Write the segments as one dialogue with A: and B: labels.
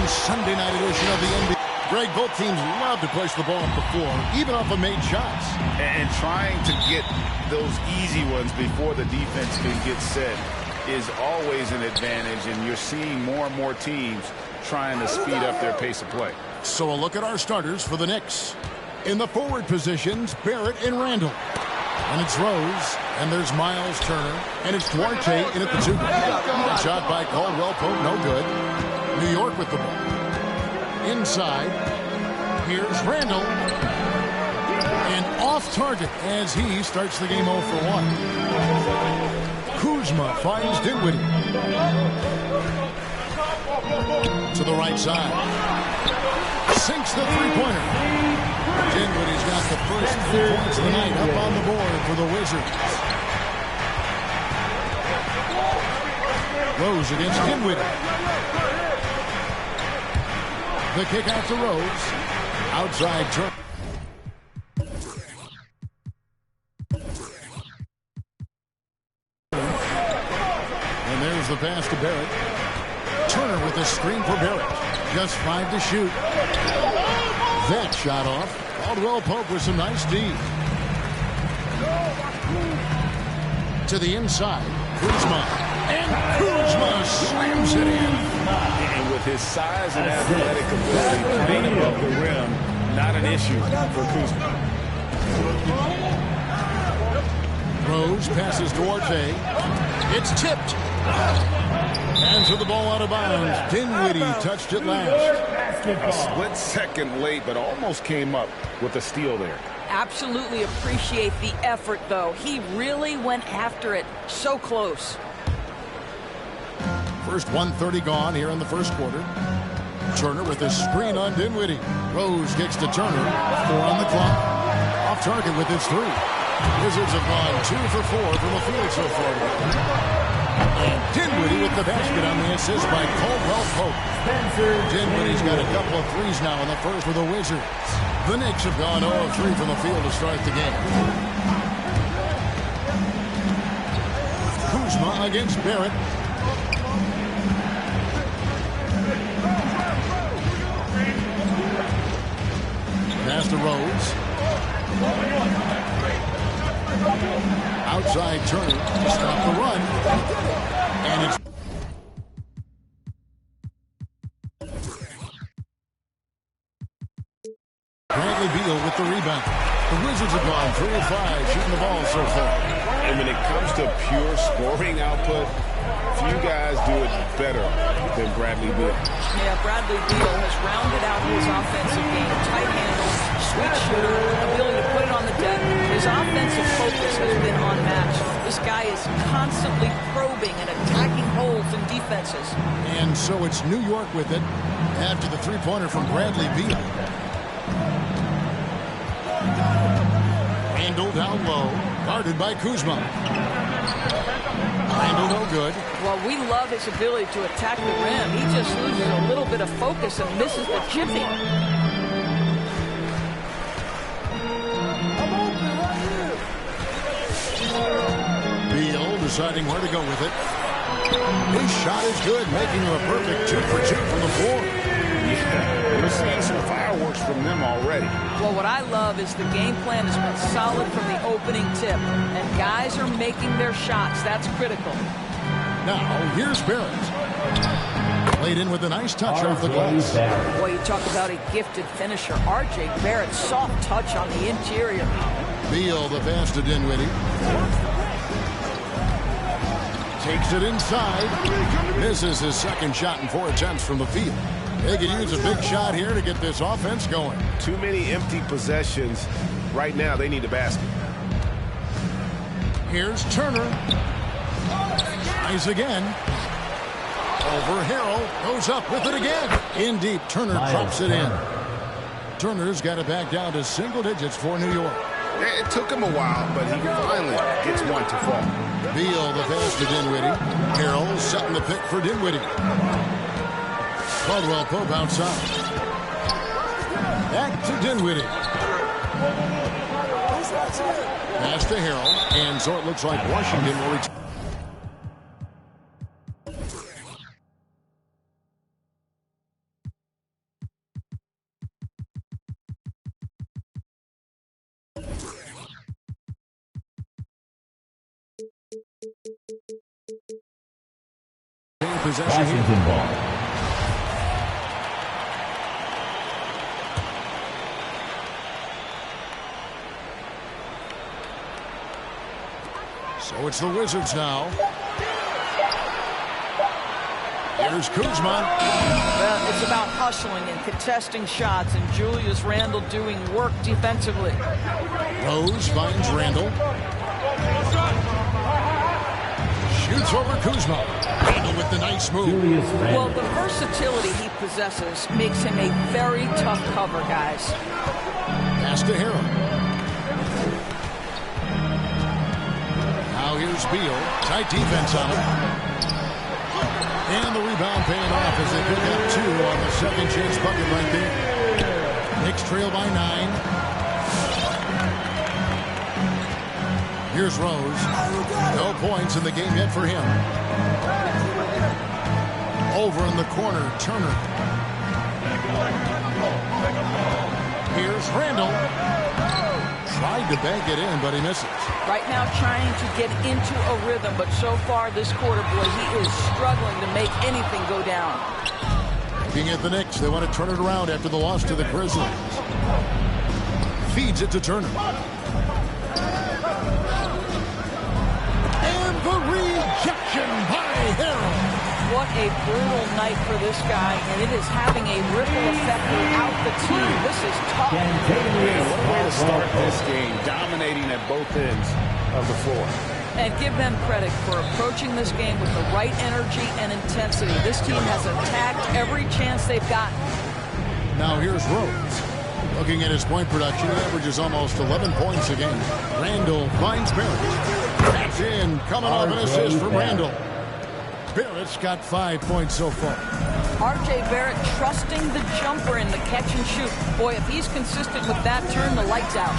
A: afternoon Sunday night edition of the NBA. Greg, both teams love to push the ball up the floor, even off of made shots.
B: And trying to get those easy ones before the defense can get set is always an advantage, and you're seeing more and more teams trying to speed up their pace of play.
A: So a look at our starters for the Knicks. In the forward positions, Barrett and Randall. And it's Rose, and there's Miles Turner, and it's Duarte in at the 2. Shot by Caldwell Pope, no good. New York with the ball. Inside, here's Randall. And off target as he starts the game 0 for 1. Kuzma finds Dinwiddie. To the right side. Sinks the three-pointer. Dinwiddie's got the first 3 points of the night up on the board for the Wizards. Rose against Dinwiddie. The kick out to Rose. Outside turn. And there's the pass to Barrett. Turner with the screen for Barrett. Just 5 to shoot. That shot off. Caldwell Pope with some nice D. To the inside. Kuzma. And Kuzma slams it in.
B: And with his size and athletic ability, playing above the rim, not an issue for Kuzma.
A: Rose passes Duarte. It's tipped. And to the ball out of bounds. Dinwiddie touched it last.
B: A split second late, but almost came up with a steal there.
C: Absolutely appreciate the effort, though. He really went after it. So close.
A: First 1:30 gone here in the first quarter. Turner with a screen on Dinwiddie. Rose kicks to Turner. 4 on the clock. Off target with his 3. Wizards have gone 2 for 4 from the field so far. And Dinwiddie with the basket on the assist by Caldwell Pope. Dinwiddie's got a couple of threes now in the first for the Wizards. The Knicks have gone 0 of 3 from the field to start the game. Kuzma against Barrett. Pass to Rose. Outside Turner to stop the run. And it's Bradley Beal with the rebound. The Wizards have gone 3 of 5 shooting the ball so far.
B: And when it comes to pure scoring output, few guys do it better than Bradley Beal.
C: Yeah, Bradley Beal has rounded out his offensive game. Tight handle, switch shooter, ability to put it on the deck. His offensive focus has been unmatched. This guy is constantly probing and attacking holes in defenses.
A: And so it's New York with it after the three-pointer from Bradley Beal. Randall down low, guarded by Kuzma. Randall no good.
C: Well, we love his ability to attack the rim. He just loses a little bit of focus and misses the chipping. Beal
A: deciding where to go with it. His shot is good, making him a perfect 2 for 2 from the floor.
B: Yeah, we're seeing some fireworks from them already.
C: Well, what I love is the game plan has been solid from the opening tip, and guys are making their shots. That's critical.
A: Now, here's Barrett. Played in with a nice touch off the glass.
C: Boy, you talk about a gifted finisher. R.J. Barrett, soft touch on the interior.
A: Beal, the pass to Dinwiddie. Takes it inside. Misses his second shot in 4 attempts from the field. They could use a big shot here to get this offense going.
B: Too many empty possessions. Right now, they need a basket.
A: Here's Turner. Tries again. Over Harrell. Goes up with it again. In deep. Turner drops it in. Turner's got it back down to single digits for New York.
B: It took him a while, but he finally gets one to fall.
A: Beal, the pass to Dinwiddie. Harrell setting the pick for Dinwiddie. Caldwell Pope outside. Back to Dinwiddie. Pass to Harrell. And so it looks like Washington will return. possession here.
D: Washington ball.
A: So it's the Wizards now. Here's Kuzma.
C: Well, it's about hustling and contesting shots, and Julius Randle doing work defensively.
A: Rose finds Randle. Shoots over Kuzma. Randle with the nice move.
C: Well, the versatility he possesses makes him a very tough cover, guys.
A: Pass to Harrell. Now here's Beal. Tight defense on him. And the rebound paying off as they pick up 2 on the second chance bucket right there. Knicks trail by 9. Here's Rose. No points in the game yet for him. Over in the corner, Turner. Here's Randle. Tried to bank it in, but he misses.
C: Right now trying to get into a rhythm, but so far this quarter, boy, he is struggling to make anything go down.
A: Looking at the Knicks, they want to turn it around after the loss to the Grizzlies. Feeds it to Turner. And the rejection by Harrell.
C: What a brutal night for this guy, and it is having a ripple effect throughout the team. This is tough.
B: What a way to start this game, dominating at both ends of the floor.
C: And give them credit for approaching this game with the right energy and intensity. This team has attacked every chance they've gotten.
A: Now here's Rose. Looking at his point production, he averages almost 11 points a game. Randle finds Barrett. That's in, coming off an assist from Randle. Barrett's got 5 points so far.
C: R.J. Barrett trusting the jumper in the catch and shoot. Boy, if he's consistent with that, turn the lights out.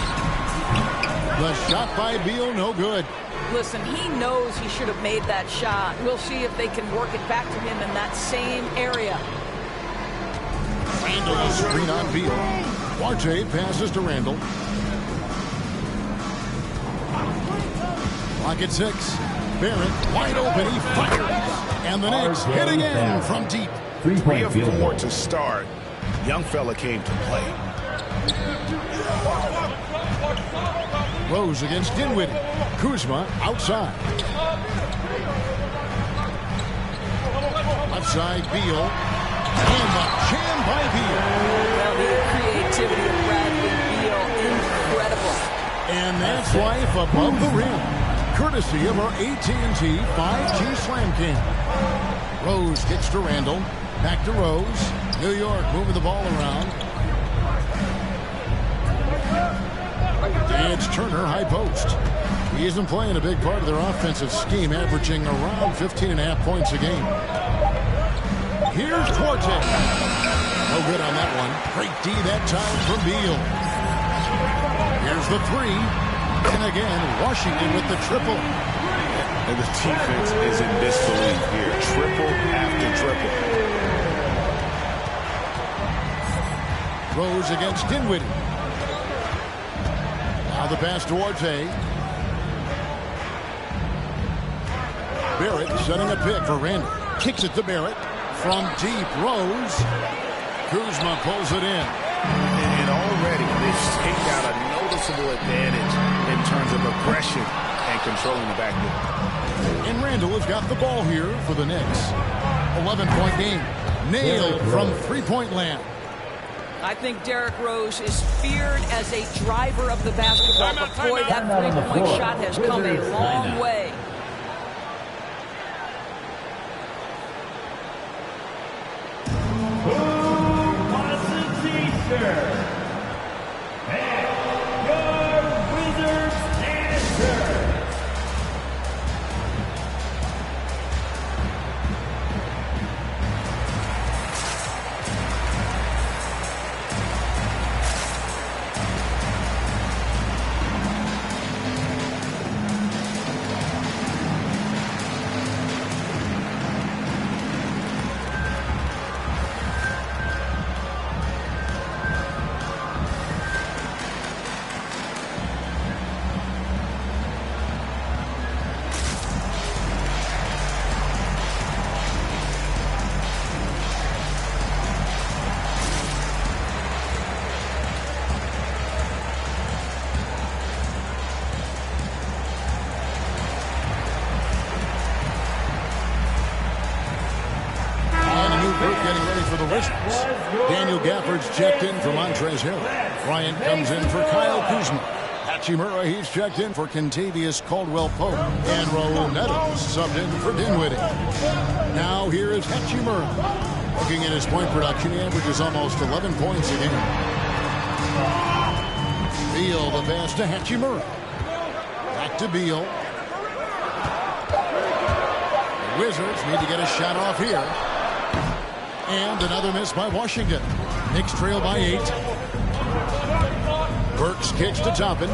A: The shot by Beal, no good.
C: Listen, he knows he should have made that shot. We'll see if they can work it back to him in that same area.
A: Randle screen on Beal. R.J. passes to Randle. Clock at 6. Barrett wide open, he fires. And the Knicks hit again from deep.
B: 3 of 4 to start. Young fella came to play.
A: Rose against Dinwiddie. Kuzma outside. Left side, Beal. And the jam by Beal.
C: Well, the creativity of Bradley Beal, incredible.
A: And that's life above the rim. Courtesy of our AT&T 5G Slam Cam. Rose gets to Randle. Back to Rose. New York moving the ball around. And it's Turner, high post. He isn't playing a big part of their offensive scheme, averaging around 15.5 points a game. Here's Duarte. No good on that one. Great D that time from Beal. Here's the 3. And again, Washington with the triple.
B: And the defense is in disbelief here. Triple after triple.
A: Rose against Dinwiddie. Now the pass to Duarte. Barrett setting a pick for Randle. Kicks it to Barrett. From deep, Rose. Kuzma pulls it in.
B: And already they've staked out a noticeable advantage in terms of aggression and controlling the backcourt.
A: And Randle has got the ball here for the Knicks. 11-point game. Nailed from three-point land.
C: I think Derrick Rose is feared as a driver of the basketball, but boy, that three-point shot has come a long way.
D: Who wants a t-shirt? And your Wizards answer.
A: getting ready for the Wizards. Daniel Gafford's checked in for Montrezl Harrell. Bryant comes in for Kyle Kuzma. Hachimura, he's checked in for Kentavious Caldwell-Pope. And Raul Neto subbed in for Dinwiddie. Now here is Hachimura. Looking at his point production, he averages almost 11 points a game. Beal, the pass to Hachimura. Back to Beal. The Wizards need to get a shot off here. And another miss by Washington. Knicks trail by 8. Burks kicks to Toppin.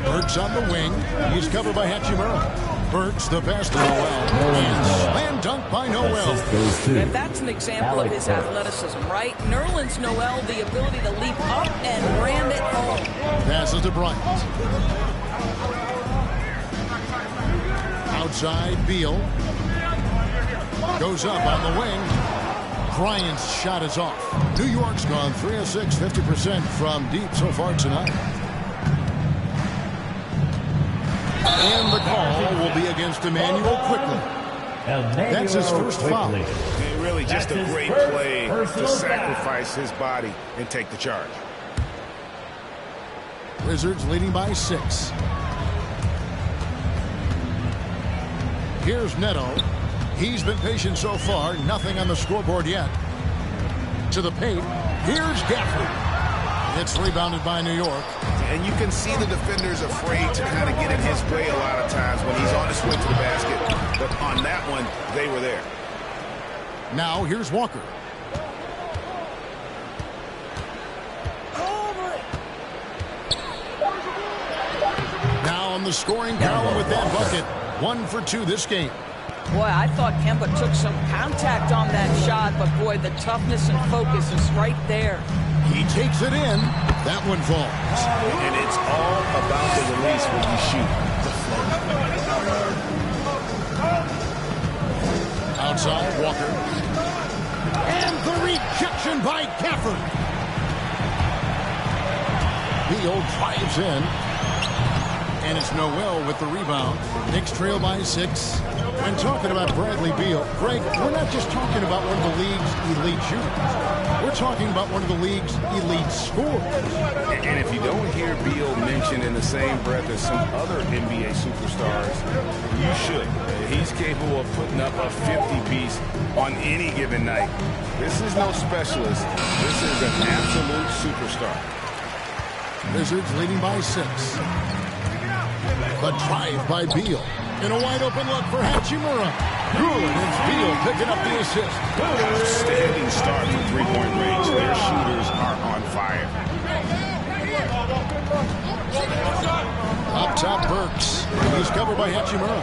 A: Burks on the wing. He's covered by Hachimura. Burks the pass to Noel. And slam dunk by Noel.
C: And that's an example of his athleticism, right? Nerlens Noel, the ability to leap up and ram it home.
A: Passes to Bryant. Outside, Beal. Goes up on the wing. Bryant's shot is off. New York's gone 3 of 6, 50% from deep so far tonight. And the call will be against Emmanuel quickly. That's his first foul.
B: Really just a great play to sacrifice his body and take the charge.
A: Wizards leading by 6. Here's Neto. He's been patient so far. Nothing on the scoreboard yet. To the paint. Here's Gafford. It's rebounded by New York.
B: And you can see the defenders afraid to kind of get in his way a lot of times when he's on his way to the basket. But on that one, they were there.
A: Now here's Walker. Now on the scoring column with that bucket. 1 for 2 this game.
C: Boy, I thought Kemba took some contact on that shot, but boy, the toughness and focus is right there.
A: He takes it in. That one falls.
B: And it's all about the release when you shoot.
A: Outside, Walker. And the rejection by Gafford. Beal drives in. And it's Noel with the rebound. Knicks trail by 6. When talking about Bradley Beal, Greg, we're not just talking about one of the league's elite shooters. We're talking about one of the league's elite scorers.
B: And if you don't hear Beal mentioned in the same breath as some other NBA superstars, you should. He's capable of putting up a 50-piece on any given night. This is no specialist. This is an absolute superstar.
A: Wizards leading by 6. The drive by Beal. And a wide-open look for Hachimura. Good. It's Beal picking up the assist.
B: Outstanding start from three-point range. Their shooters are on fire.
A: Up top, Burks. He's covered by Hachimura.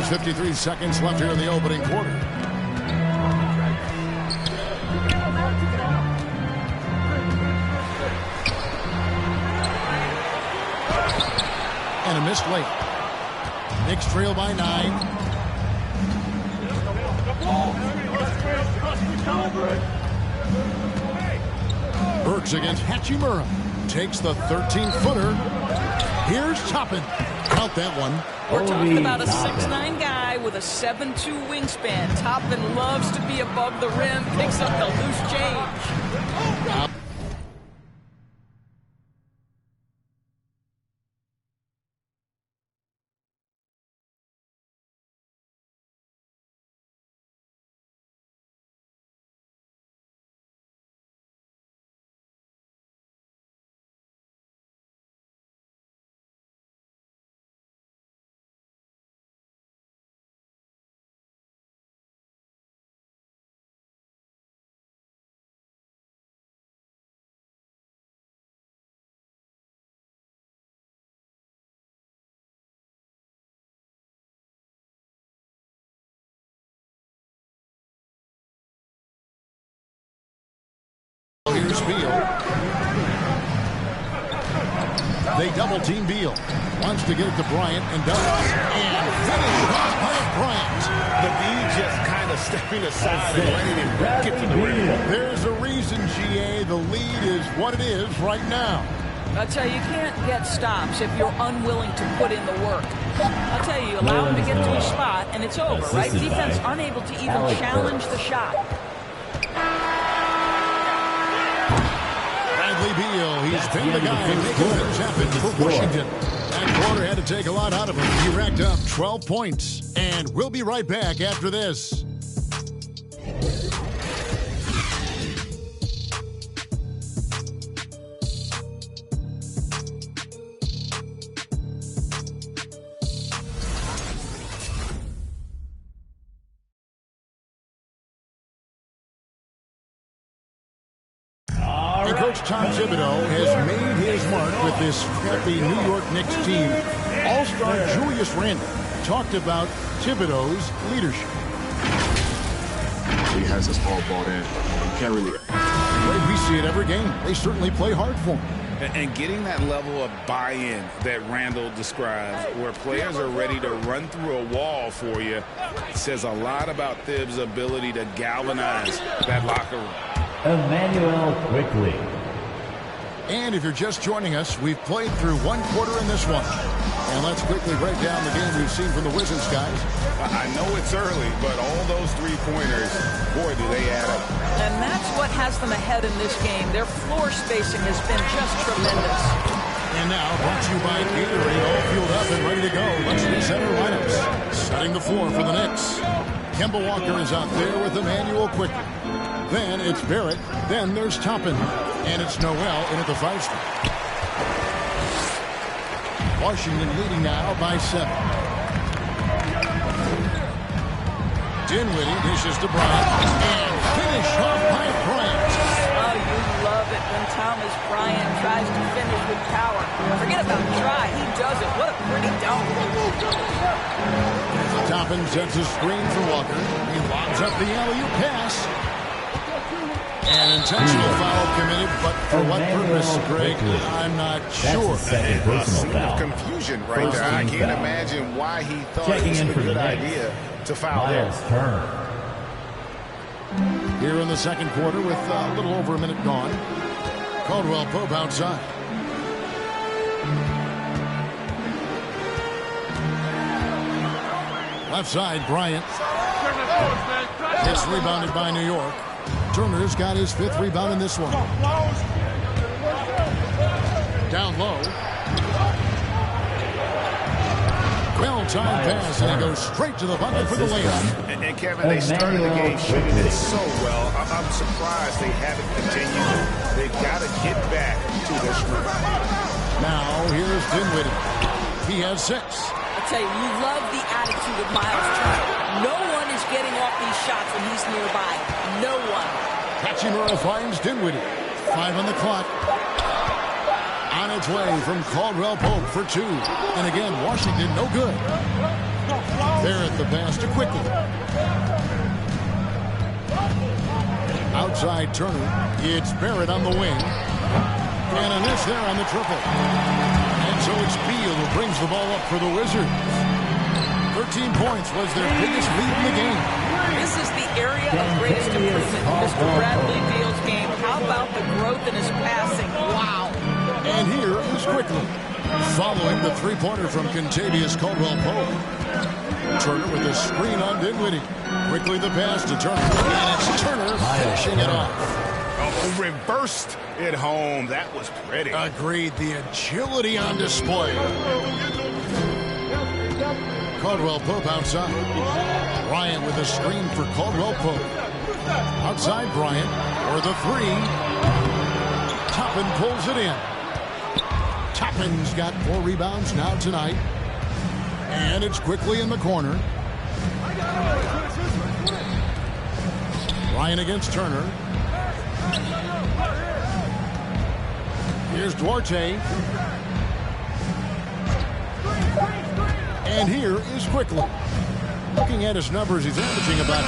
A: There's 53 seconds left here in the opening quarter. And a missed layup. Knicks trail by 9. Burks against Hachimura. Takes the 13-footer. Here's Toppin. Count that one.
C: We're talking about a 6'9" guy with a 7'2" wingspan. Toppin loves to be above the rim, picks up the loose change.
A: Here's Beal. They double-team Beal. Wants to get it to Bryant and does. And finish by Bryant.
B: The D just kind of stepping aside and letting him get to the rim.
A: There's a reason, GA. The lead is what it is right now.
C: I'll tell you, you can't get stops if you're unwilling to put in the work. I'll tell you, allow him to get to a spot, and it's over, right? Defense unable to even challenge the shot.
A: Bradley Beal, he's been the guy making things happen for Washington. That quarter had to take a lot out of him. He racked up 12 points. And we'll be right back after this. Coach Tom Thibodeau has made his mark with this scrappy New York Knicks team. All-star Julius Randle talked about Thibodeau's leadership.
E: He has us all bought in. You can't really...
A: We see it every game. They certainly play hard for him.
B: And getting that level of buy-in that Randall describes, where players are ready to run through a wall for you, says a lot about Thibs' ability to galvanize that locker room.
D: Emmanuel quickly.
A: And if you're just joining us, we've played through one quarter in this one. And let's quickly break down the game we've seen from the Wizards, guys.
B: I know it's early, but all those three-pointers, boy, do they add up.
C: And that's what has them ahead in this game. Their floor spacing has been just tremendous.
A: And now, brought to you by Gatorade, all fueled up and ready to go. Let's reset our lineups. Setting the floor for the Knicks. Kemba Walker is out there with Emmanuel quickly. Then it's Barrett. Then there's Toppin. And it's Noel in at the 5 spot. Washington leading now by 7. Dinwiddie dishes to Bryant. And finish off by Bryant.
C: Oh, you love it when Thomas Bryant tries to finish with power. Forget about try. He does it. What a pretty dunk.
A: Toppin sets a screen for Walker. He lobs up the alley-oop pass. An intentional foul committed, but for what purpose, Greg? I'm not sure.
B: A scene of confusion right there. I can't imagine why he thought it was a good idea to foul there.
A: Here in the second quarter with a little over a minute gone. Caldwell Pope outside. Left side, Bryant. It's rebounded by New York. Turner's got his 5th rebound in this one. Down low. Well-timed pass, and he goes straight to the bucket for the layup.
B: And Kevin, they started the game shooting it so well. I'm surprised they haven't continued. They've got to get back to their strength.
A: Now, here's Dinwiddie. He has 6.
C: I tell you love the attitude of Miles Turner. No one is getting off these shots when he's nearby. No one.
A: Hachimura finds Dinwiddie. 5 on the clock. On its way from Caldwell Pope for 2. And again, Washington no good. Barrett the pass to quickly. Outside Turner. It's Barrett on the wing. And a miss there on the triple. And so it's Beal who brings the ball up for the Wizards. 13 points was their biggest lead in the game.
C: This is the area of greatest improvement in Mr. Bradley Beal's game. How about the growth in his passing? Wow.
A: And here is quickly. Following the three-pointer from Kentavious Caldwell-Pope. Turner with a screen on Dinwiddie. Quickly the pass to Turner. And it's Turner finishing it off.
B: Oh, reversed it home. That was pretty.
A: Agreed. The agility on display. Caldwell-Pope outside. Bryant with a screen for Caldwell-Pope. Outside Bryant for the 3. Toppin pulls it in. Toppin's got 4 rebounds now tonight. And it's quickly in the corner. Bryant against Turner. Here's Duarte. And here is quickly. Looking at his numbers, he's averaging about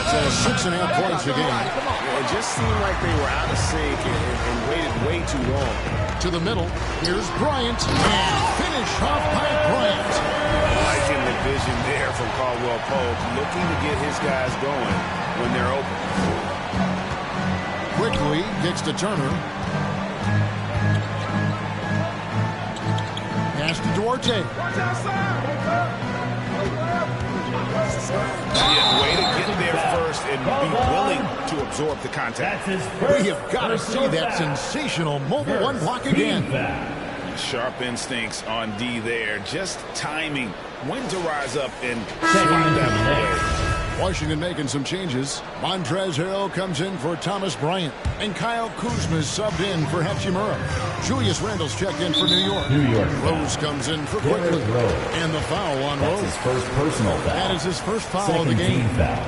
A: 6.5 points a game.
F: It just seemed like they were out of sync and waited way too long.
A: To the middle, here's Bryant, and finish off by Bryant.
B: Liking the vision there from Caldwell Pope, looking to get his guys going when they're open.
A: Quickly gets to Turner. Pass to Duarte.
B: Yeah, way to get there first and be willing to absorb the contact.
A: We have got to see that sensational mobile one block again.
B: Sharp instincts on D there. Just timing when to rise up and swat that away.
A: Washington making some changes. Montrezl Harrell comes in for Thomas Bryant. And Kyle Kuzma's subbed in for Hachimura. Julius Randle's checked in for New York. Rose comes in for Quickly. And the foul on Rose.
D: That's his first personal foul.
A: That is his first foul of the game.
D: Foul.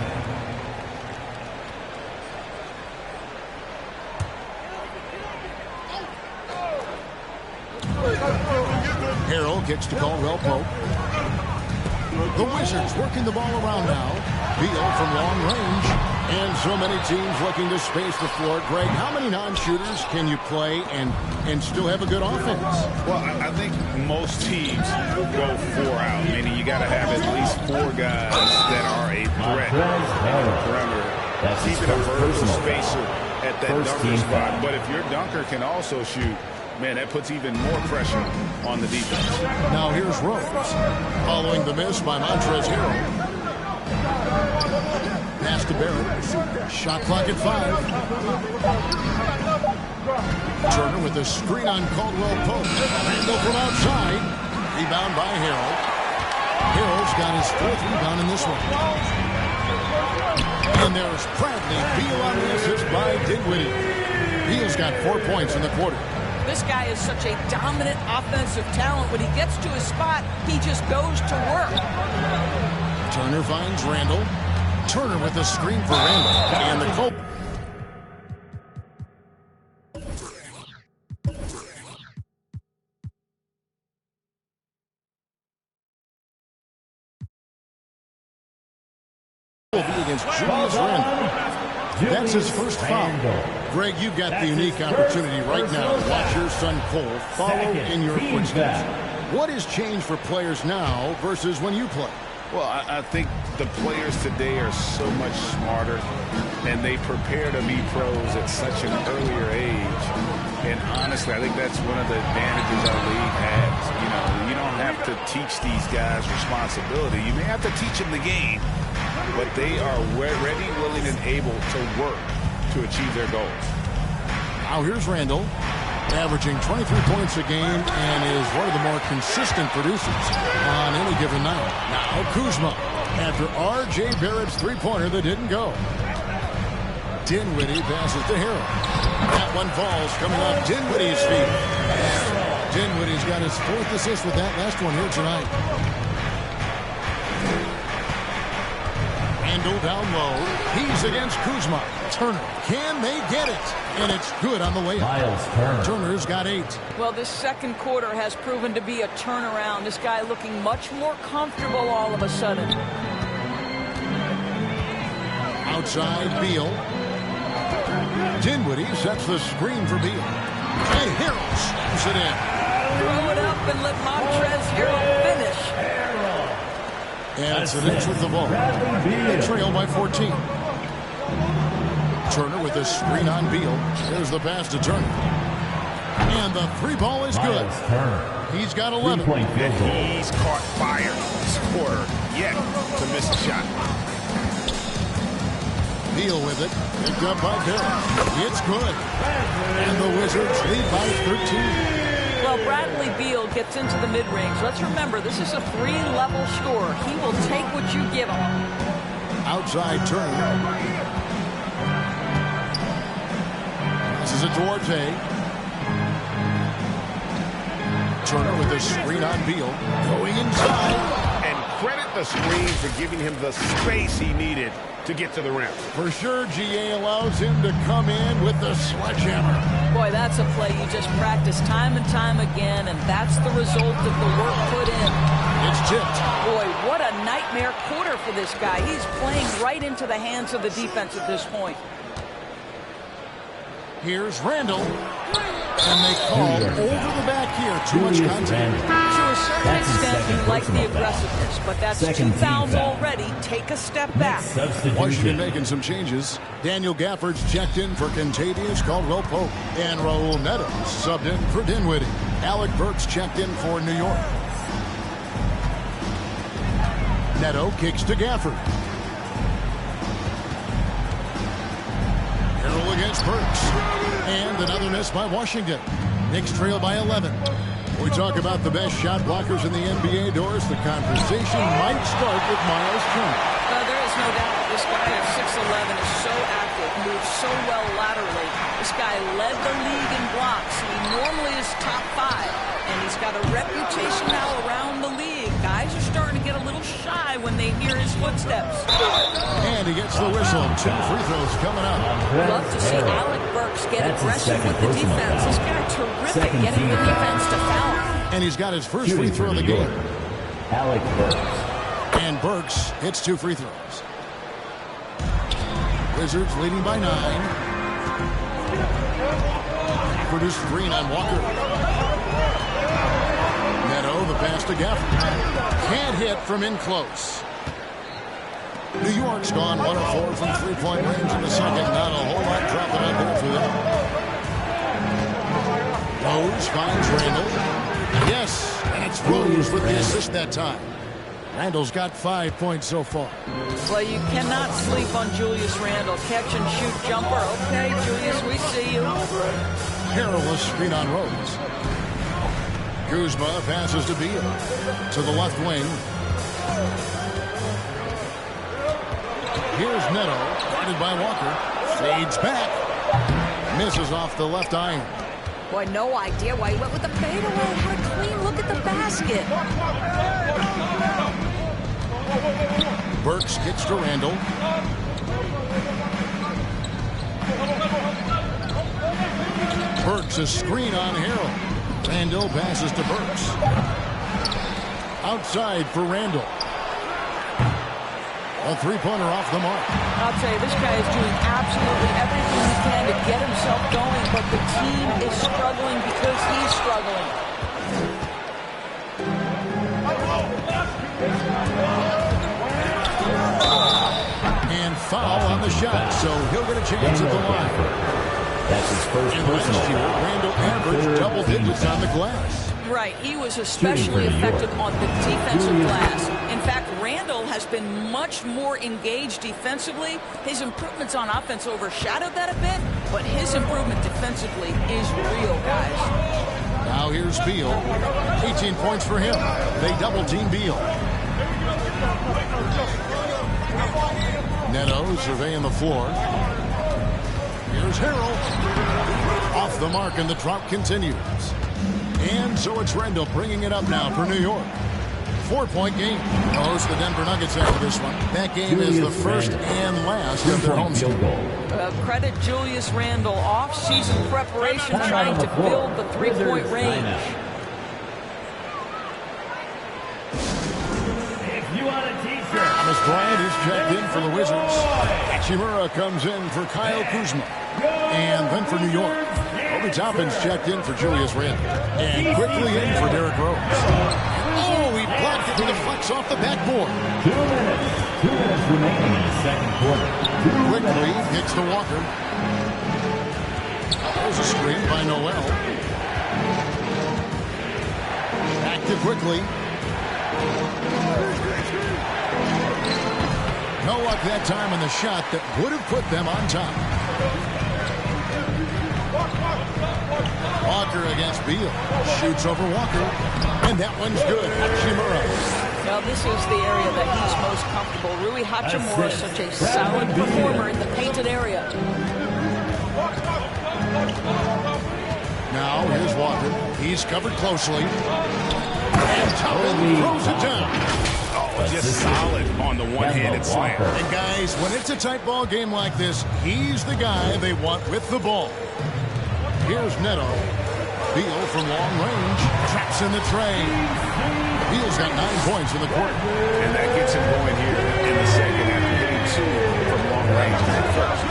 A: Harrell kicks to Caldwell Pope. The Wizards working the ball around now. Beal from long range. And so many teams looking to space the floor. Greg, how many non-shooters can you play and still have a good offense?
B: Well, I think most teams go 4 out, meaning you got to have at least 4 guys that are a threat on the perimeter. Keeping a vertical spacer at that dunker spot. But if your dunker can also shoot, man, that puts even more pressure on the defense.
A: Now here's Rose. Following the miss by Montrezl Harrell. Pass to Barrett. Shot clock at 5. Turner with a screen on Caldwell Pope. Randle from outside. Rebound by Harrell. Harrell's got his 4th rebound in this one. And there's Bradley Beal on the assist by Dinwiddie. Beal's got 4 points in the quarter.
C: This guy is such a dominant offensive talent. When he gets to his spot, he just goes to work.
A: Turner finds Randle. Turner with a screen for Randle. And the Cope. Will be against Julius Randle. That's his first foul. Greg, you've got the unique opportunity right now to watch your son Cole follow in your footsteps. What has changed for players now versus when you play?
B: Well, I think the players today are so much smarter, and they prepare to be pros at such an earlier age. And honestly, I think that's one of the advantages our league has. You know, you don't have to teach these guys responsibility. You may have to teach them the game, but they are ready, willing, and able to work to achieve their goals.
A: Now here's Randle, averaging 23 points a game and is one of the more consistent producers on any given night. Now Kuzma, after R.J. Barrett's three-pointer that didn't go. Dinwiddie passes to Harrell. That one falls coming off Dinwiddie's feet. Dinwiddie's got his 4th assist with that last one here tonight. Randle down low. He's against Kuzma. Turner. Can they get it? And it's good on the way up.
D: Miles Turner.
A: Turner's got 8.
C: Well, this second quarter has proven to be a turnaround. This guy looking much more comfortable all of a sudden.
A: Outside Beal. Dinwiddie sets the screen for Beal. And Harrell slams it in.
C: Throw it up and let Montrezl Harrell finish.
A: And it's an inch with the ball. They trail by 14. Turner with a screen on Beal. There's the pass to Turner. And the 3 ball is good. He's got 11.
B: He's caught fire this quarter yet to miss a shot.
A: Beal with it. Picked up by Barrett. It's good. And the Wizards lead by 13.
C: Well, Bradley Beal gets into the mid-range. Let's remember, this is a 3-level scorer. He will take what you give him.
A: Outside Turner. This is a Duarte. Turner with a screen on Beal. Going inside.
F: And credit the screen for giving him the space he needed to get to the rim.
A: For sure, GA allows him to come in with the sledgehammer.
C: Boy, that's a play you just practice time and time again, and that's the result of the work put in.
A: It's tipped.
C: Boy, what a nightmare quarter for this guy. He's playing right into the hands of the defense at this point.
A: Here's Randall. And they call over the back here. Too much contact.
C: To a certain extent, you like the aggressiveness, but that's two fouls already. Take a step back.
A: Washington making some changes. Daniel Gafford's checked in for Contavious Caldwell-Pope. And Raul Neto subbed in for Dinwiddie. Alec Burks checked in for New York. Neto kicks to Gafford. Harrell against Burks. And another miss by Washington. Knicks trail by 11. We talk about the best shot blockers in the NBA, Doris. The conversation might start with Miles Turner.
C: There is no doubt. This guy at 6'11" is so active, moves so well laterally. This guy led the league in blocks. He normally is top 5, and he's got a reputation now around the league. Guys are starting to get a little shy when they hear his footsteps.
A: And he gets the whistle. 2 free throws coming up.
C: Love to see Alec Burks get aggressive with the defense. This guy terrific getting the defense to foul.
A: And he's got his first free throw of the game.
D: Alec Burks.
A: And Burks hits 2 free throws. Wizards leading by 9. Produced screen on Walker. Neto, the pass to Gafford. Can't hit from in close. New York's gone 1 of 4 from three-point range in the second. Not a whole lot dropping out there for them. Rose finds Randall. Yes, and it's Rose with the assist that time. Randall's got 5 points so far.
C: Well, you cannot sleep on Julius Randall. Catch and shoot jumper. Okay, Julius, we see you.
A: Perilous screen on Rose. Kuzma passes to Beal. To the left wing. Here's Neto. Guarded by Walker. Fades back. Misses off the left iron.
C: Boy, no idea why he went with the fadeaway. Had a clean look at the basket.
A: Burks kicks to Randall. Burks a screen on Harrell. Randall passes to Burks. Outside for Randall. A three-pointer off the mark.
C: I'll tell you, this guy is doing absolutely everything he can to get himself going, but the team is struggling because he's struggling.
A: And foul on the shot, so he'll get a chance at the line.
D: That's his first
A: And
D: personal
A: last year,
D: foul.
A: Randall averaged double digits on the glass.
C: Right, he was especially effective on the defensive glass. In fact, Randall has been much more engaged defensively. His improvements on offense overshadowed that a bit, but his improvement defensively is real, guys.
A: Now here's Beal. 18 points for him. They double-team Beal. Neto surveying the floor. Here's Harrell. Off the mark, and the drop continues. And so it's Randall bringing it up now for New York. 4-point game. They'll host the Denver Nuggets after this one. That game is the first and last of their home field goal.
C: Credit Julius Randall. Off-season preparation trying to build the three-point range.
A: Thomas Bryant is checked in for the Wizards. Hachimura comes in for Kyle Kuzma. And then for New York, Obi Toppin's checked in for Julius Randle. And quickly in for Derrick Rose. Oh, he blocked it to the flex off the backboard.
D: 2 minutes. 2 minutes remaining in the second quarter.
A: Quickly hits to Walker. There's a screen by Noel. Back to Quickly. No luck that time on the shot that would have put them on top. Walker against Beal. Shoots over Walker. And that one's good. Hachimura.
C: Now, this is the area that he's most comfortable. Rui Hachimura is such a solid performer in the painted area.
A: Now, here's Walker. He's covered closely. And Toppin throws it down.
F: Oh, just solid on the one-handed slam.
A: And guys, when it's a tight ball game like this, he's the guy they want with the ball. Here's Neto. Beal from long range. Traps in the tray. Beal's got 9 points in the quarter.
B: And that gets him going here in the second after hitting 2 from long range in the first.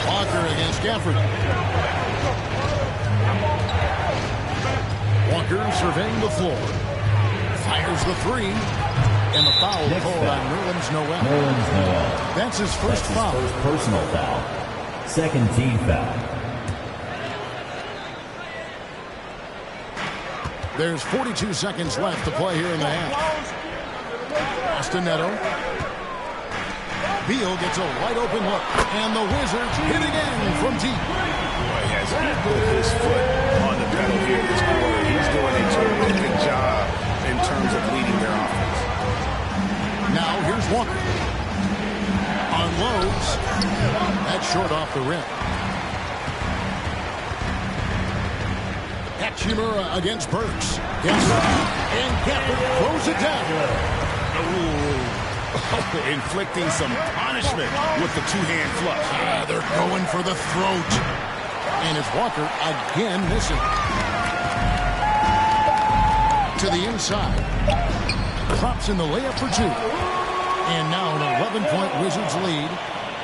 A: Walker against Gafford. Walker surveying the floor. Fires the 3. And the foul called on Nerlens Noel.
D: Nerlens Noel.
A: That's his first foul.
D: First personal foul. Second team foul.
A: There's 42 seconds left to play here in the half. Austin Neto. Beal gets a wide open look. And the Wizards hit again from deep.
B: Boy, has he put his foot on the pedal here this quarter. He's doing a terrific job in terms of leading their offense.
A: Now here's Walker. Unloads. That's short off the rim. Hachimura against Burks. And Gafford throws it down.
F: Inflicting some punishment with the two-hand flush.
A: They're going for the throat. And it's Walker again missing. To the inside. Drops in the layup for 2. And now an 11-point Wizards lead.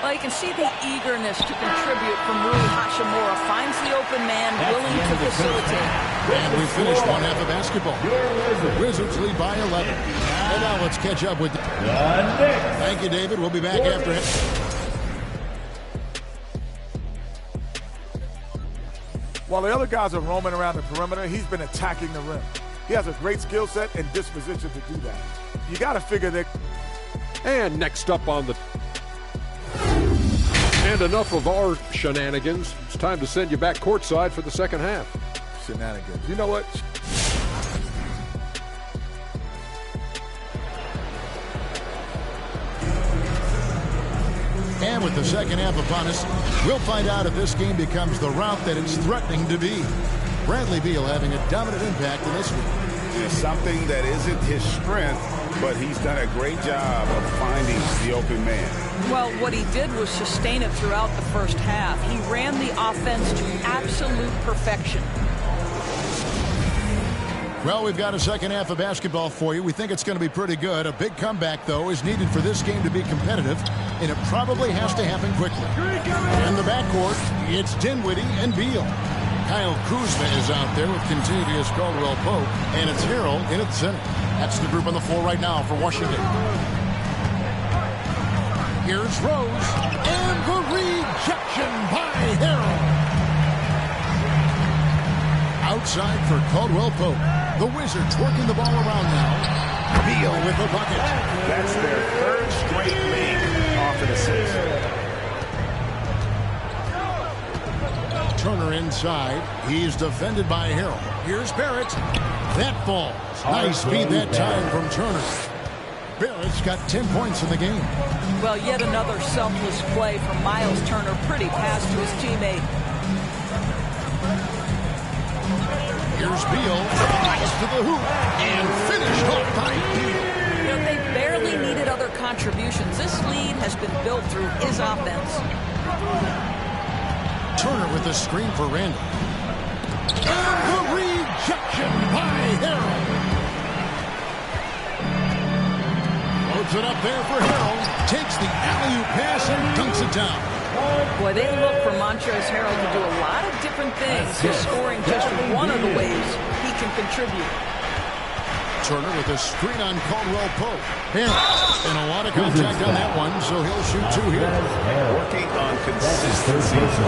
C: Well, you can see the eagerness to contribute from Rui Hachimura. Finds the open man, willing to facilitate.
A: And we finished one half of basketball. Wizards lead by 11. And now let's catch up with... Thank you, David. We'll be back after it.
G: While the other guys are roaming around the perimeter, he's been attacking the rim. He has a great skill set and disposition to do that. You got to figure that...
H: And next up on the... And enough of our shenanigans. It's time to send you back courtside for the second half.
G: Shenanigans. You know what?
A: And with the second half upon us, we'll find out if this game becomes the route that it's threatening to be. Bradley Beal having a dominant impact in this one.
B: It's something that isn't his strength, but he's done a great job of finding the open man.
C: Well, what he did was sustain it throughout the first half. He ran the offense to absolute perfection.
A: Well, we've got a second half of basketball for you. We think it's going to be pretty good. A big comeback, though, is needed for this game to be competitive, and it probably has to happen quickly. In the backcourt, it's Dinwiddie and Beal. Kyle Kuzma is out there with Kentavious Caldwell-Pope, and it's Harrell in at center. That's the group on the floor right now for Washington. Here's Rose, and the rejection by Harrell. Outside for Caldwell-Pope. The Wizards working the ball around now. Beal with the bucket.
B: That's their third straight lead off an assist.
A: Turner inside. He's defended by Harrell. Here's Barrett. That falls. Nice speed that time from Turner. Barrett's got 10 points in the game.
C: Well, yet another selfless play from Miles Turner. Pretty pass to his teammate.
A: Here's Beal. Nice to the hoop. And finished off by Beal.
C: You know, they barely needed other contributions. This lead has been built through his offense. Turner
A: with the screen for Randall. And the rejection by Harrell. Loads it up there for Harrell. Takes the alley-oop pass and dunks it down.
C: Boy, they look for Montrezl Harrell to do a lot of different things. He's scoring just one of the ways he can contribute.
A: Turner with a screen on Caldwell-Pope. And a lot of contact on that one, so he'll shoot 2 here.
B: Working on consistency with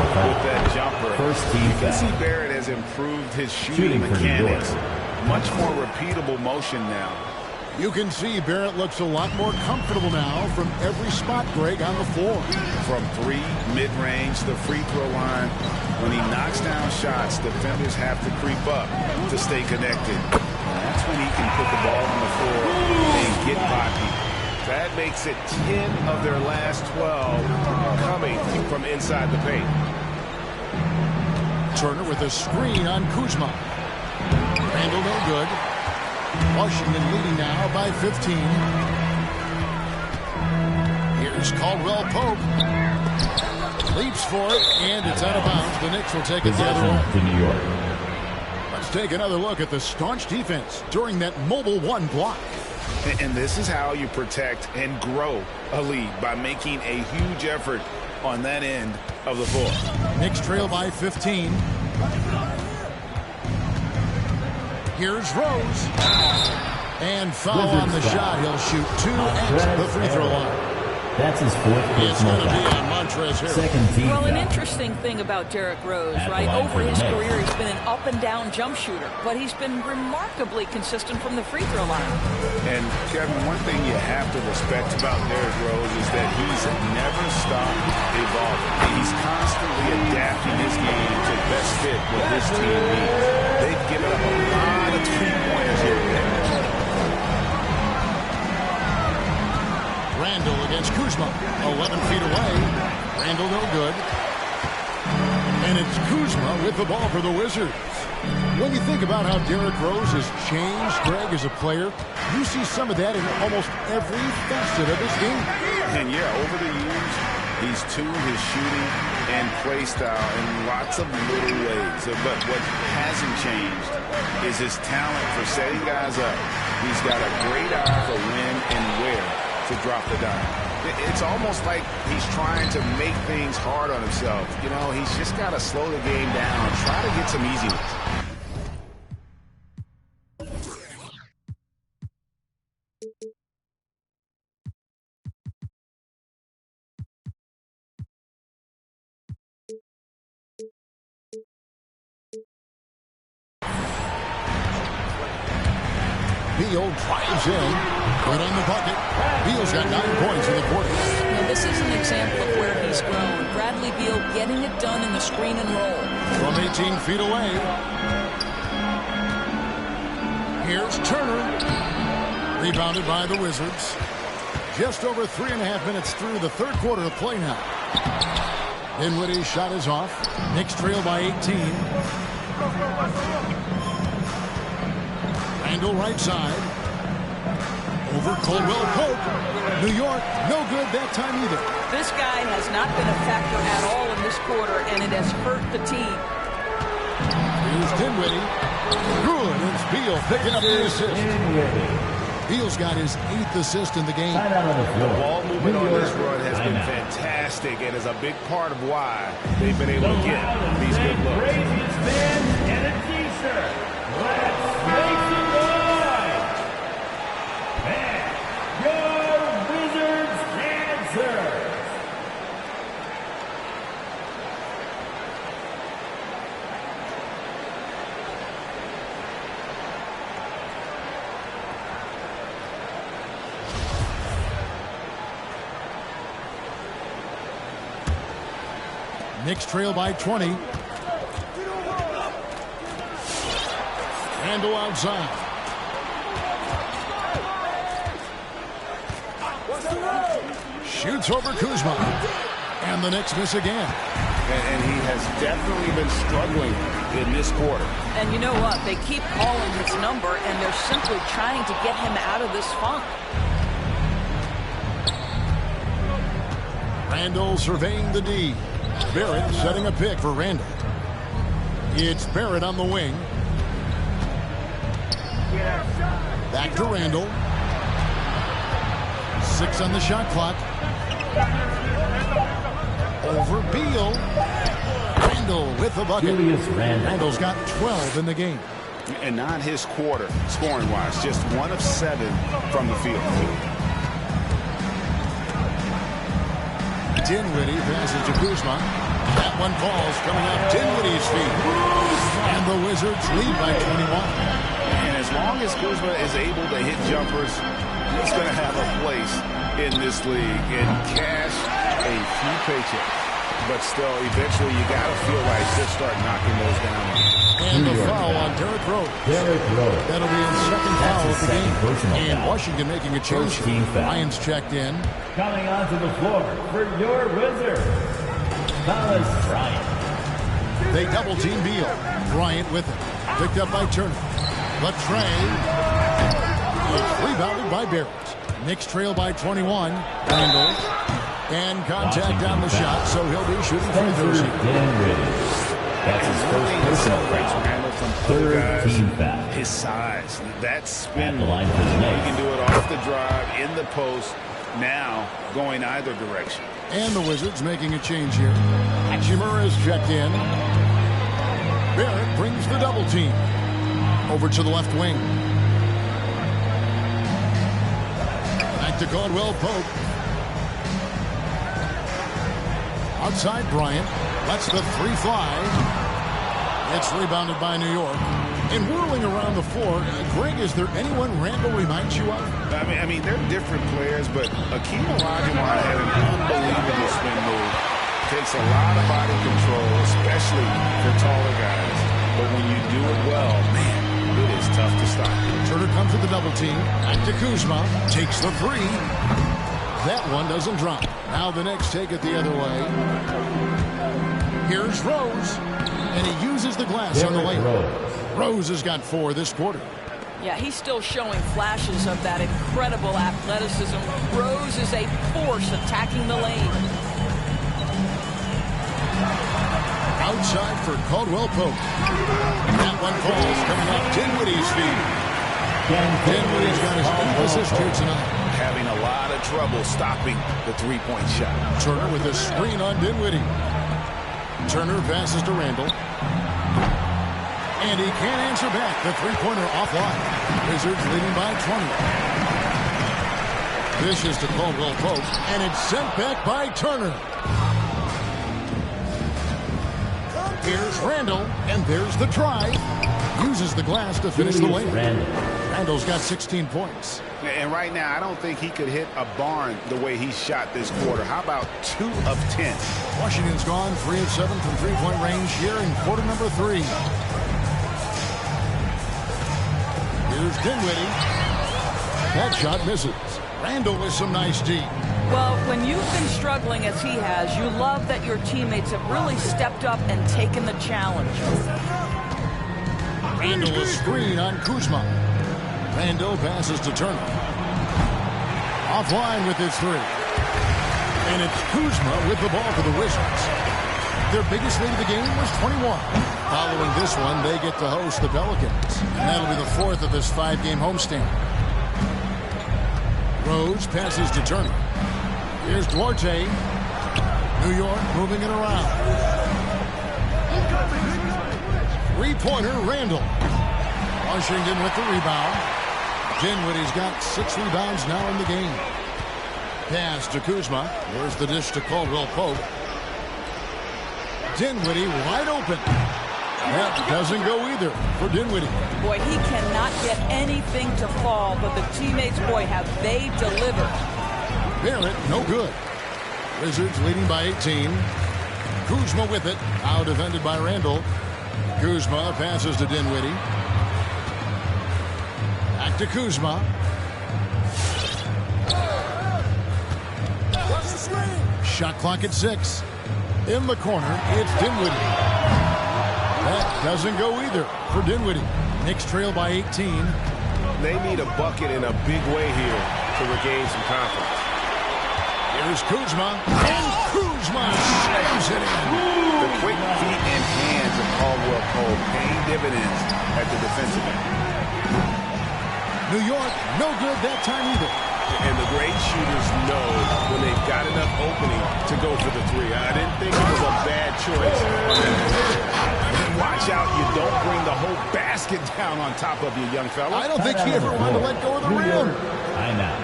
B: that jumper. You can see Barrett has improved his shooting mechanics. Much more repeatable motion now.
A: You can see Barrett looks a lot more comfortable now from every spot, Greg, on the floor.
B: From 3, mid-range, the free throw line. When he knocks down shots, defenders have to creep up to stay connected. That's when he can put the ball on the floor and get by people. That makes it 10 of their last 12 coming from inside the paint.
A: Turner with a screen on Kuzma. Randall no good. Washington leading now by 15. Here's Caldwell-Pope. Leaps for it, and it's out of bounds. The Knicks will take it the other way.
D: To New York.
A: Let's take another look at the staunch defense during that mobile one block.
B: And this is how you protect and grow a lead, by making a huge effort on that end of the floor.
A: Knicks trail by 15. Here's Rose. And foul on the shot. He'll shoot 2 at the free throw line.
D: That's his fourth
A: It's going
D: personal
A: to be
D: foul.
A: on Montrezl Harrell.
D: Second team
C: Well, an
D: foul.
C: interesting thing about Derrick Rose,
D: At the
C: right?
D: line
C: Over
D: for the
C: his
D: Knicks.
C: career, he's been an up-and-down jump shooter, but he's been remarkably consistent from the free throw line.
B: And, Kevin, one thing you have to respect about Derrick Rose is that he's never stopped evolving. He's constantly adapting his game to best fit what his team needs. They've given up a lot of three-pointers here today.
A: Randall against Kuzma. 11 feet away. Randall no good. And it's Kuzma with the ball for the Wizards. When you think about how Derrick Rose has changed, Greg, as a player, you see some of that in almost every facet of his game.
B: And, yeah, over the years, he's tuned his shooting and play style in lots of little ways. But what hasn't changed is his talent for setting guys up. He's got a great eye for when and where to drop the dime. It's almost like he's trying to make things hard on himself. You know, he's just got to slow the game down, try to get some easy ones.
A: Beal drives in. Good on the bucket. Beal's got 9 points in the quarter.
C: Now, this is an example of where he's grown. Bradley Beal getting it done in the screen and roll.
A: From 18 feet away. Here's Turner. Rebounded by the Wizards. Just over 3.5 minutes through the third quarter of play now. Dinwiddie's shot is off. Knicks trail by 18. Randall right side. Over Caldwell Pope. New York, no good that time either.
C: This guy has not been a factor at all in this quarter, and it has hurt the team.
A: Here's Dinwiddie. Good. It's Beal picking up the assist. Beal's got his 8th assist in the game.
B: The ball movement on this run has been fantastic and is a big part of why they've been able to get these good looks.
D: Craziest man and a t-shirt. Let's make some noise. And your Wizards answer.
A: Knicks trail by 20. Randall outside. Shoots over Kuzma. And the Knicks miss again.
B: And he has definitely been struggling in this quarter.
C: And you know what? They keep calling his number, and they're simply trying to get him out of this funk.
A: Randall surveying the D. Barrett setting a pick for Randall. It's Barrett on the wing. Back to Randall. 6 on the shot clock. Over Beal. Randall with the bucket. Randall's got 12 in the game.
B: And not his quarter, scoring-wise. Just 1 of 7 from the field.
A: Dinwiddie passes to Kuzma. That one falls coming off Dinwiddie's feet. And the Wizards lead by 21.
B: And as long as Kuzma is able to hit jumpers, he's going to have a place in this league and cash a few paychecks. But still, eventually you got to feel like just start knocking those down.
A: And the foul on Derrick Rose. That'll be his second foul of the game. And Washington making a change. Lions checked in.
D: Coming onto the floor for your Wizards, Thomas Bryant.
A: They double-team Beal. Bryant with it. Picked up by Turner. Latrey. It's rebounded by Barrett. Knicks trail by 21. Randall. And contact on the shot, so he'll be shooting free throws here.
D: That's his first personal foul. Third team foul.
B: His size, that spin,
D: At the line for the
B: he
D: Knicks.
B: can do it off the drive, in the post, now going either direction.
A: And the Wizards making a change here. Hachimura is checked in. Barrett brings the double team over to the left wing. Back to Caldwell Pope. Outside Bryant lets the three fly. It's rebounded by New York. And whirling around the floor, Greg, is there anyone Randall reminds you of?
B: I mean, they're different players, but Akeem Olajuwon had an unbelievable spin move. Takes a lot of body control, especially for taller guys. But when you do it well, man, it is tough to stop.
A: Turner comes with the double team. Back to Kuzma. Takes the three. That one doesn't drop. Now the Knicks take it the other way. Here's Rose. And he uses the glass on the lane. Rose has got 4 this quarter.
C: Yeah, he's still showing flashes of that incredible athleticism. Rose is a force attacking the lane.
A: Outside for Caldwell Pope. That one falls coming off Dinwiddie's feet. Dinwiddie's got his 8th assist here tonight.
B: Having a lot of trouble stopping the three-point shot.
A: Turner with a screen on Dinwiddie. Turner passes to Randall. And he can't answer back. The three-pointer offline. Wizards leading by 20. This is to Caldwell Pope. And it's sent back by Turner. Here's Randall. And there's the try. Uses the glass to finish the lane. Randall's got 16 points.
B: And right now, I don't think he could hit a barn the way he shot this quarter. How about 2 of 10?
A: Washington's gone 3 of 7 from three-point range here in quarter number 3. Here's Dinwiddie. That shot misses. Randall with some nice D.
C: Well, when you've been struggling as he has, you love that your teammates have really stepped up and taken the challenge.
A: Randall a screen on Kuzma. Randall passes to Turner. Offline with his 3. And it's Kuzma with the ball for the Wizards. Their biggest lead of the game was 21. Following this one, they get to host the Pelicans. And that'll be the 4th of this 5-game homestand. Rose passes to Turner. Here's Duarte. New York moving it around. Three-pointer, Randall. Washington with the rebound. Dinwiddie's got 6 rebounds now in the game. Pass to Kuzma. Where's the dish to Caldwell Pope? Dinwiddie wide open. That doesn't go either for Dinwiddie.
C: Boy, he cannot get anything to fall, but the teammates, boy, have they delivered.
A: Barrett, no good. Wizards leading by 18. Kuzma with it. Out defended by Randall. Kuzma passes to Dinwiddie. Back to Kuzma. Shot clock at 6. In the corner, it's Dinwiddie. That doesn't go either for Dinwiddie. Knicks trail by 18.
F: They need a bucket in a big way here to regain some confidence.
A: Here's Kuzma. And Kuzma slams it in.
B: The quick feet and hands of Caldwell Pope paying dividends at the defensive end.
A: New York, no good that time either.
F: And the great shooters know when they've got enough opening to go for the 3. I didn't think it was a bad choice. Watch out, you don't bring the whole basket down on top of you, young fella.
A: I don't think he ever wanted to let go of the rim.
D: Time out.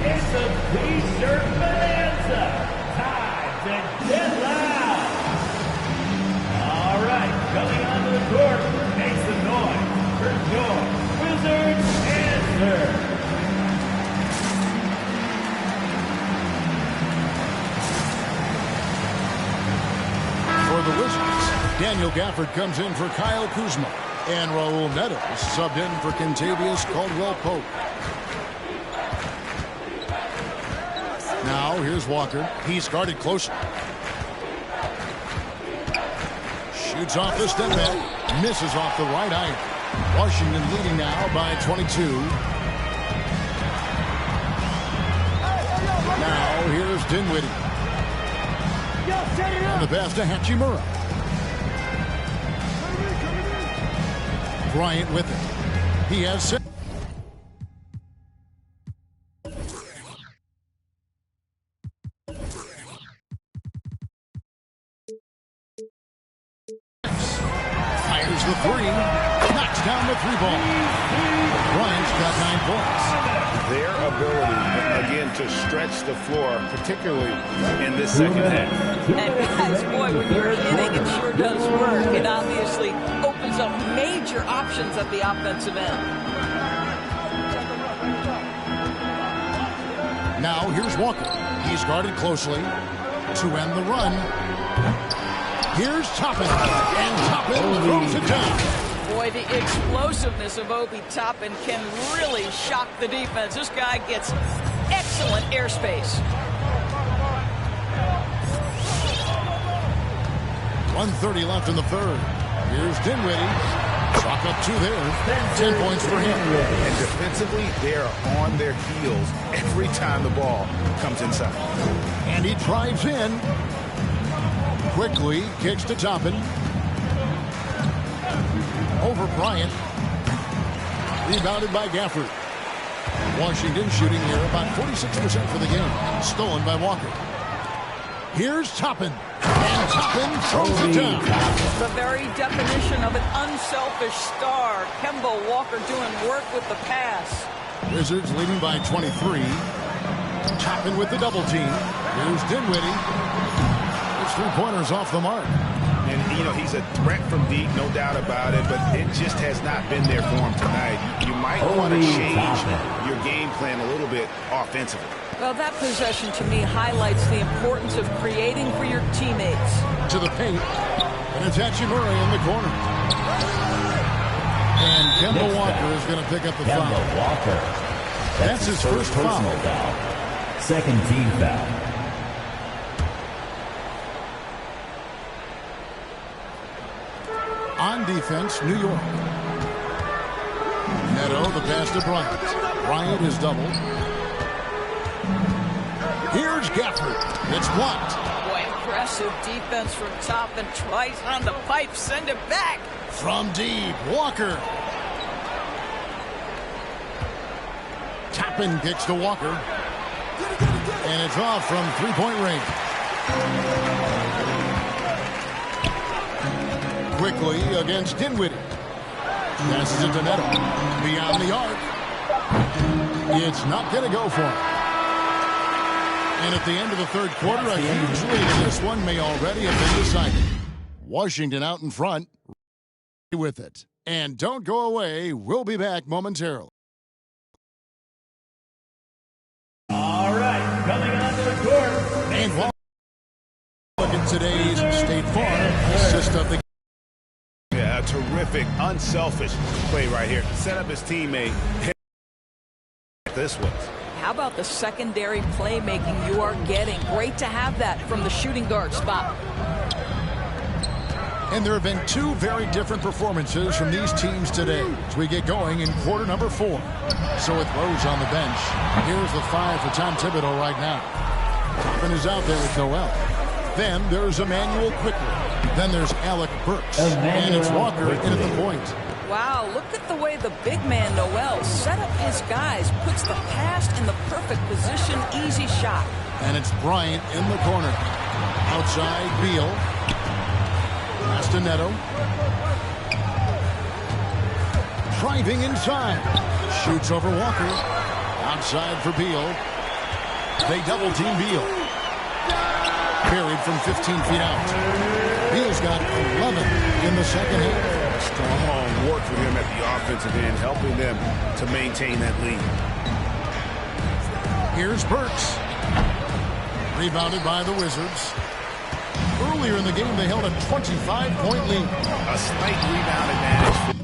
D: It's a T-shirt bonanza. Time to get loud. All right, coming onto the court, make some noise for your Wizards answer.
A: For the Wizards, Daniel Gafford comes in for Kyle Kuzma. And Raul Neto subbed in for Kentavious Caldwell-Pope. Now, here's Walker. He's guarded closer. Shoots off the step back. Misses off the right iron. Washington leading now by 22. Now, Now here's Dinwiddie. And the pass to Hachimura. Bryant with it. He has 6. Fires the three. Knocks down the 3-ball. Bryant's got 9 points.
B: Their ability, again, to stretch the floor, particularly in this second half.
C: And guys, boy, when you're hitting, it sure does work. It obviously opens up major options at the offensive end.
A: Now here's Walker. He's guarded closely to end the run. Here's Toppin. And Toppin throws it down.
C: Boy, the explosiveness of Obi Toppin can really shock the defense. This guy gets excellent airspace.
A: 1:30 left in the third. Here's Dinwiddie. Chalk up 2 there. 10 points for him.
B: And defensively, they are on their heels every time the ball comes inside.
A: And he drives in. Quickly kicks to Toppin. Over Bryant. Rebounded by Gafford. Washington shooting here about 46% for the game. Stolen by Walker. Here's Toppin. And Toppin throws it down.
C: The very definition of an unselfish star. Kemba Walker doing work with the pass.
A: Wizards leading by 23. Toppin with the double team. Here's Dinwiddie. It's 3-pointers off the mark.
B: And, you know, he's a threat from deep, no doubt about it, but it just has not been there for him tonight. You might want to change your game plan a little bit offensively.
C: Well, that possession to me highlights the importance of creating for your teammates.
A: To the paint, and it's Hachimura in the corner. And Kemba Walker is going to pick up the foul.
D: Walker.
A: That's his first foul.
D: Second team foul.
A: On defense, New York. Neto, the pass to Bryant. Bryant is doubled. Here's Gafford. It's blocked.
C: Boy, impressive defense from Toppin. Twice on the pipe, send it back.
A: From deep, Walker. Toppin kicks to Walker. And it's off from 3-point range. Quickly against Dinwiddie. Passes it to Neto. Beyond the arc. It's not going to go for him. And at the end of the third quarter, a huge lead in this one may already have been decided. Washington out in front with it. And don't go away. We'll be back momentarily.
D: All right, coming onto the court.
A: And while look at today's State Farm assist of the
B: Yeah, a terrific, unselfish play right here. Set up his teammate. This one.
C: How about the secondary playmaking you are getting? Great to have that from the shooting guard spot.
A: And there have been 2 very different performances from these teams today as we get going in quarter number 4. So with Rose on the bench, here's the 5 for Tom Thibodeau right now. Toppin is out there with Noel. Then there's Emmanuel quickly. Then there's Alec Burks. And it's Walker in at the point.
C: Wow, look at the way the big man Noel set up his guys, puts the pass in the perfect position, easy shot.
A: And it's Bryant in the corner. Outside, Beal. Pass to Neto. Driving inside. Shoots over Walker. Outside for Beal. They double team Beal. Carried from 15 feet out. Beal's got 11 in the second half.
B: Strong work for him at the offensive end, helping them to maintain that lead.
A: Here's Burks. Rebounded by the Wizards. Earlier in the game, they held a 25-point lead.
B: A slight rebound advantage.